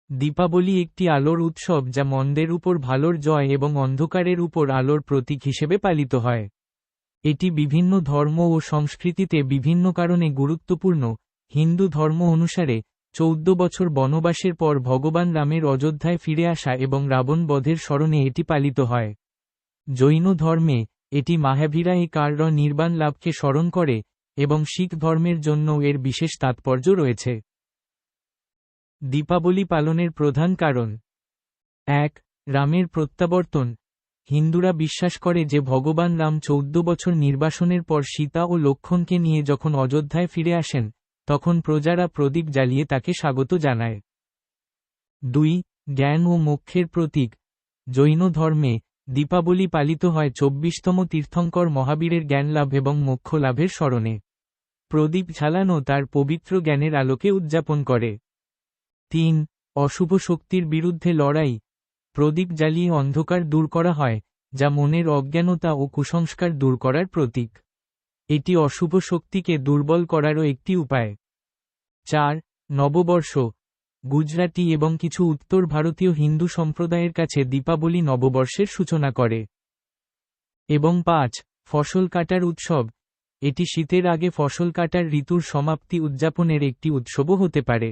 দীপাবলি একটি আলোর উৎসব যা মন্দের উপর ভালোর জয় এবং অন্ধকারের উপর আলোর প্রতীক হিসেবে পালিত হয়। এটি বিভিন্ন ধর্ম ও সংস্কৃতিতে বিভিন্ন কারণে গুরুত্বপূর্ণ। হিন্দু ধর্ম অনুসারে 14 বছর বনবাসের পর ভগবান রামের অযোধ্যায় ফিরে আসা এবং রাবণ বধের স্মরণে এটি পালিত হয়। জৈন ধর্মে এটি মহাবীরা কার নির্বাণ লাভকে স্মরণ করে, এবং শিখ ধর্মের জন্যও এর বিশেষ তাৎপর্য রয়েছে। দীপাবলি পালনের প্রধান কারণ: 1. রামের প্রত্যাবর্তন। হিন্দুরা বিশ্বাস করে যে ভগবান রাম 14 বছর নির্বাসনের পর সীতা ও লক্ষ্মণকে নিয়ে যখন অযোধ্যায় ফিরে আসেন, তখন প্রজারা প্রদীপ জ্বালিয়ে তাকে স্বাগত জানায়। 2. জ্ঞান ও মোক্ষের প্রতীক। জৈন ধর্মে দীপাবলি পালিত হয় 24তম তীর্থঙ্কর মহাবীরের জ্ঞানলাভ এবং মোক্ষ লাভের স্মরণে। প্রদীপ জ্বালানো তার পবিত্র জ্ঞানের আলোকে উদযাপন করে। 3. অশুভ শক্তির বিরুদ্ধে লড়াই। প্রদীপ জ্বালিয়ে অন্ধকার দূর করা হয়, যা মনের অজ্ঞানতা ও কুসংস্কার দূর করার প্রতীক। এটি অশুভ শক্তিকে দুর্বল করারও একটি উপায়। 4. নববর্ষ। গুজরাটি এবং কিছু উত্তর ভারতীয় হিন্দু সম্প্রদায়ের কাছে দীপাবলি নববর্ষের সূচনা করে। এবং 5. ফসল কাটার উৎসব। এটি শীতের আগে ফসল কাটার ঋতুর সমাপ্তি উদযাপনের একটি উৎসবও হতে পারে।